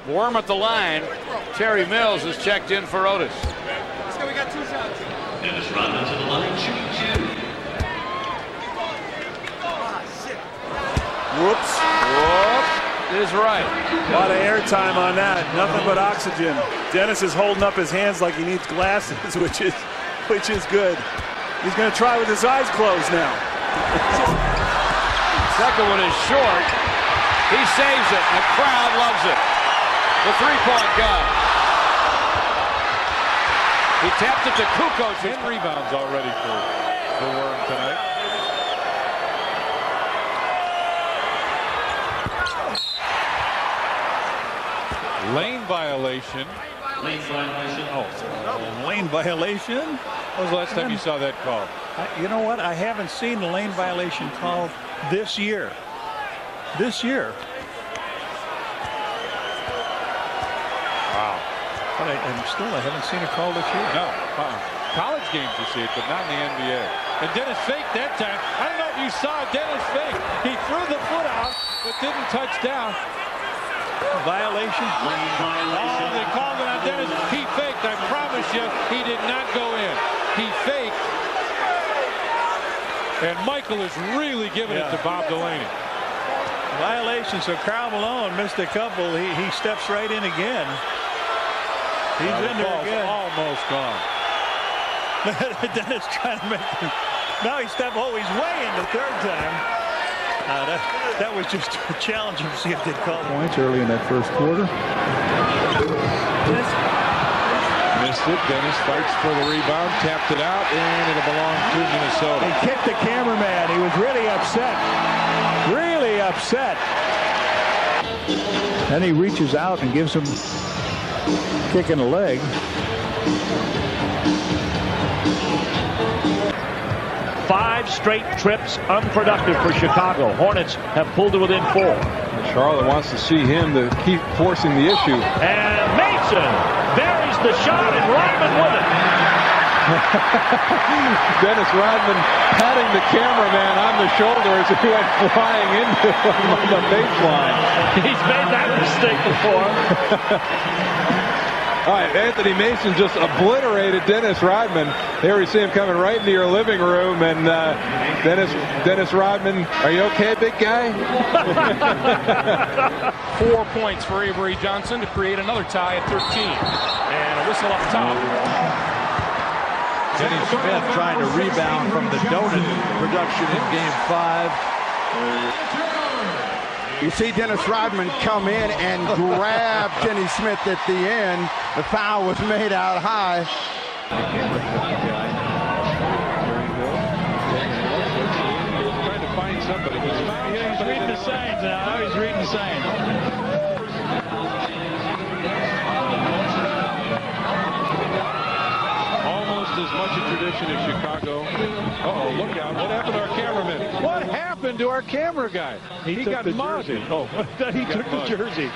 Worm at the line. Terry Mills is checked in for Otis. Let's go, we got 2 shots. Dennis Rodman to the line, shooting 2. Whoops. Is right. A lot of airtime on that. Nothing but oxygen. Dennis is holding up his hands like he needs glasses, which is good. He's going to try with his eyes closed now. Second one is short. He saves it. The crowd loves it. The three-point goes. He tapped it to Kukoc. 10 rebounds already for the Worm tonight. Lane violation. Lane violation. Oh, lane violation? When was the last time you saw that call? You know what? I haven't seen the lane violation call this year. This year. Wow. But I haven't seen a call this year. No. College games you see it, but not in the NBA. And Dennis faked that time. I don't know if you saw Dennis fake. He threw the foot out, but didn't touch down. Violation. Lane violation. Oh, they called it on Dennis. He faked. I promise you, he did not go in. He faked. And Michael is really giving it to Bob Delaney. Violation. So Karl Malone missed a couple. He steps right in again. He's in there again. Almost gone. Dennis trying to make him. Now he's way in the third time. That was just challenging to see if they'd call points early in that first quarter. Missed it. Dennis fights for the rebound, tapped it out, and it'll belong to Minnesota. He kicked the cameraman. He was really upset. Really upset. Then he reaches out and gives him a kick in the leg. Five straight trips unproductive for Chicago. Hornets have pulled to within 4. Charlotte wants to see him to keep forcing the issue. And Mason buries the shot, and Rodman with it. Dennis Rodman patting the cameraman on the shoulder as he went flying into him on the baseline. He's made that mistake before. All right, Anthony Mason just obliterated Dennis Rodman. There we see him coming right into your living room, and Dennis Rodman, are you okay, big guy? 4 points for Avery Johnson to create another tie at 13. And a whistle up top. Denny Smith trying to rebound from the donut production in Game 5. You see Dennis Rodman come in and grab Denny Smith at the end. The foul was made out high. Trying to find somebody. He's reading the signs now. He's reading the signs. Almost as much a tradition as Chicago. Uh-oh, look out. What happened to our cameraman? What happened to our camera guy? He got the mugged. jersey. Oh, he took the jersey.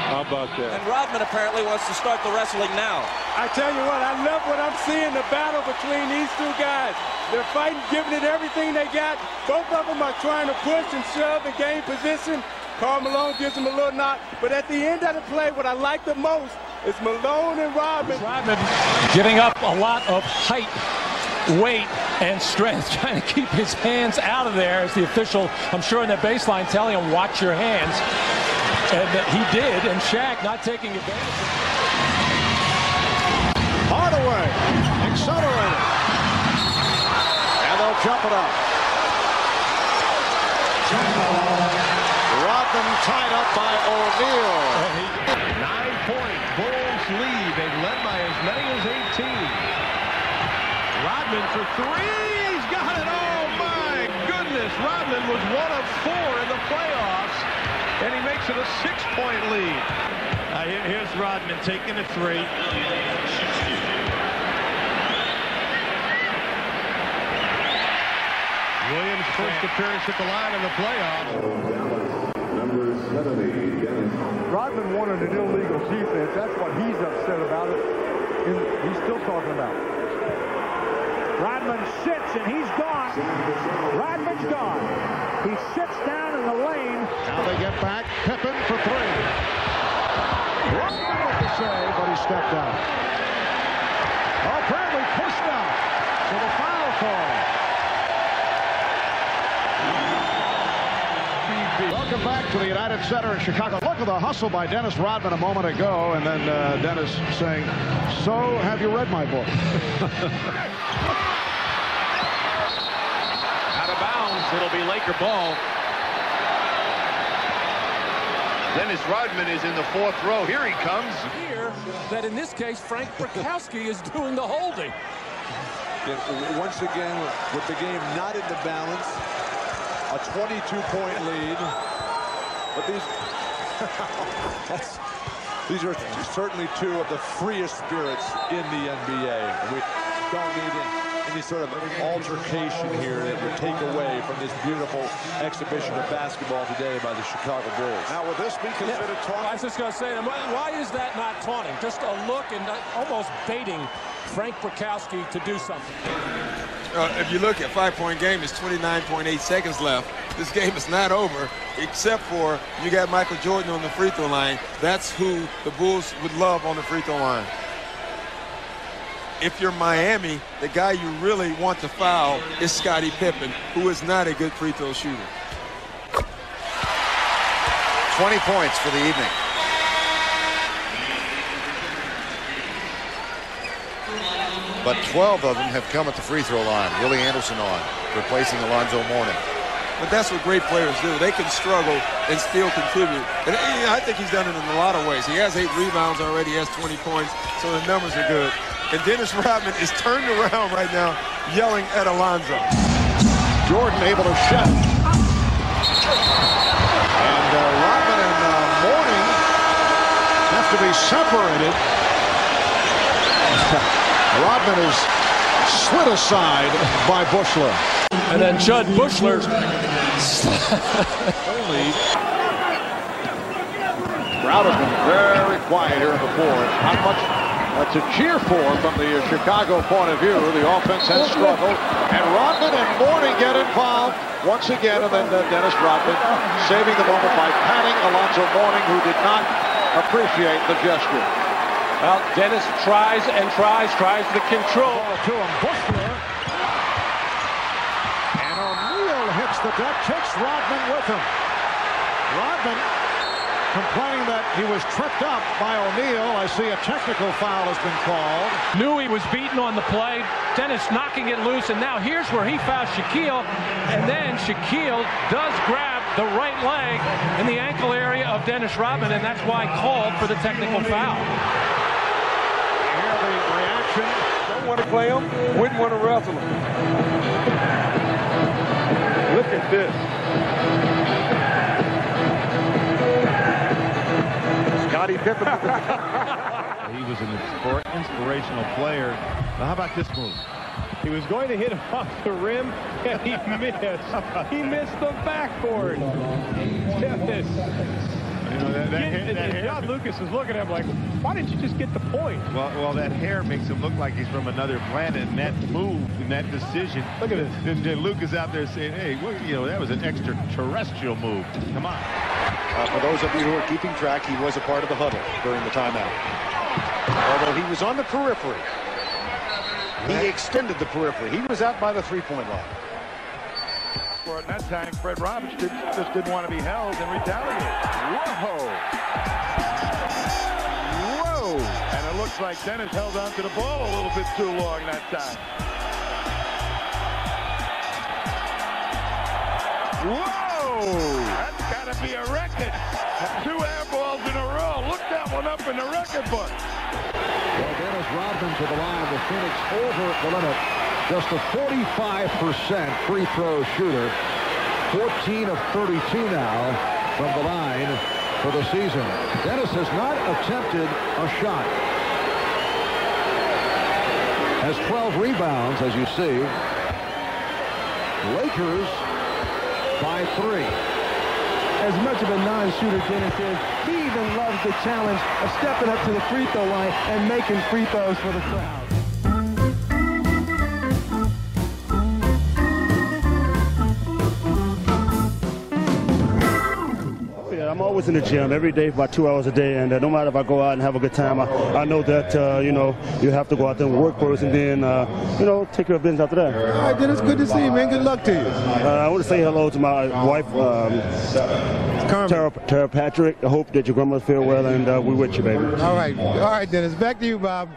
How about that? And Rodman apparently wants to start the wrestling now. I tell you what, I love what I'm seeing, the battle between these two guys. They're fighting, giving it everything they got. Both of them are trying to push and shove and gain position. Karl Malone gives him a little knock. But at the end of the play, what I like the most is Malone and Rodman. Rodman giving up a lot of height, weight, and strength, trying to keep his hands out of there as the official, I'm sure in the baseline, telling him, watch your hands. And he did, and Shaq not taking advantage of it. Hardaway accelerated. And they'll jump it up. Rodman tied up by O'Neal. 9-point Bulls lead. They've led by as many as 18. Rodman for 3. He's got it. Oh, my goodness. Rodman was 1 of 4 in the playoffs, and he makes it a 6-point lead. Here's Rodman taking a 3. Williams' first appearance at the line in the playoffs. Rodman wanted an illegal defense. That's what he's upset about it. He's still talking about it. Rodman sits, and he's gone. Rodman's gone. He sits down in the lane. Now they get back. Pippen for 3. save, but he stepped out. Apparently pushed out. So the foul call. Welcome back to the United Center in Chicago. Look at the hustle by Dennis Rodman a moment ago, and then Dennis saying, "So, have you read my book?" Out of bounds. It'll be Laker ball. Dennis Rodman is in the 4th row. Here he comes. Here, that in this case, Frank Brakowski is doing the holding. Once again, with the game not in the balance, a 22-point lead. But these are certainly two of the freest spirits in the NBA. We don't need any sort of altercation here that would take away from this beautiful exhibition of basketball today by the Chicago Bulls. Now, would this be considered taunting? I was just going to say, why is that not taunting? Just a look and almost baiting Frank Brakowski to do something. If you look at 5-point game, it's 29.8 seconds left. This game is not over, except for you got Michael Jordan on the free throw line. That's who the Bulls would love on the free throw line. If you're Miami, the guy you really want to foul is Scottie Pippen, who is not a good free throw shooter. 20 points for the evening. But 12 of them have come at the free throw line. Willie Anderson on, replacing Alonzo Mourning. But that's what great players do. They can struggle and still contribute. And I think he's done it in a lot of ways. He has 8 rebounds already. He has 20 points, so the numbers are good. And Dennis Rodman is turned around right now, yelling at Alonzo. Jordan able to shut. And Rodman and Mourning have to be separated. Rodman is slid aside by Buechler. And then Judd Buechler. Crowd has been very quiet here in the fourth. Not much to cheer for from the Chicago point of view. The offense has struggled. And Rodman and Mourning get involved once again. And then Dennis Rodman saving the moment by patting Alonzo Mourning, who did not appreciate the gesture. Well, Dennis tries and tries to control. To him, Buechler. And O'Neal hits the deck, takes Rodman with him. Rodman complaining that he was tripped up by O'Neal. I see a technical foul has been called. Knew he was beaten on the play. Dennis knocking it loose, and now here's where he fouls Shaquille. And then Shaquille does grab the right leg in the ankle area of Dennis Rodman, and that's why called for the technical foul. The reaction. Don't want to play him, wouldn't want to wrestle him. Look at this. Scottie Pippen. He was an inspirational player. Now, how about this move? He was going to hit him off the rim, and he missed. He missed the backboard. Dennis. You know, that hair. John Lucas is looking at him like, why didn't you just get the point? Well, that hair makes him look like he's from another planet, and that move and that decision. Look at this. Then Lucas out there saying, hey, well, you know, that was an extraterrestrial move. Come on. For those of you who are keeping track, he was a part of the huddle during the timeout. Although he was on the periphery. He extended the periphery. He was out by the three-point line. For at that time, Fred Roberts just didn't want to be held and retaliate. Whoa! Whoa! And it looks like Dennis held on to the ball a little bit too long that time. Whoa! That's got to be a record. 2 air balls in a row. Look that one up in the record book. Well, Dennis Rodman to the line with Phoenix over the limit. Just a 45% free throw shooter. 14 of 32 now from the line for the season. Dennis has not attempted a shot. Has 12 rebounds, as you see. Lakers by 3. As much of a non-shooter Dennis is, he even loves the challenge of stepping up to the free throw line and making free throws for the crowd. I'm always in the gym every day for about 2 hours a day, and no matter if I go out and have a good time, I know that you know, you have to go out there and work first, and then you know, take care of business after that. All right, Dennis, good to see you, man. Good luck to you. I want to say hello to my wife, Tara Patrick. I hope that your grandma feel well, and we're with you, baby. All right, Dennis. Back to you, Bob.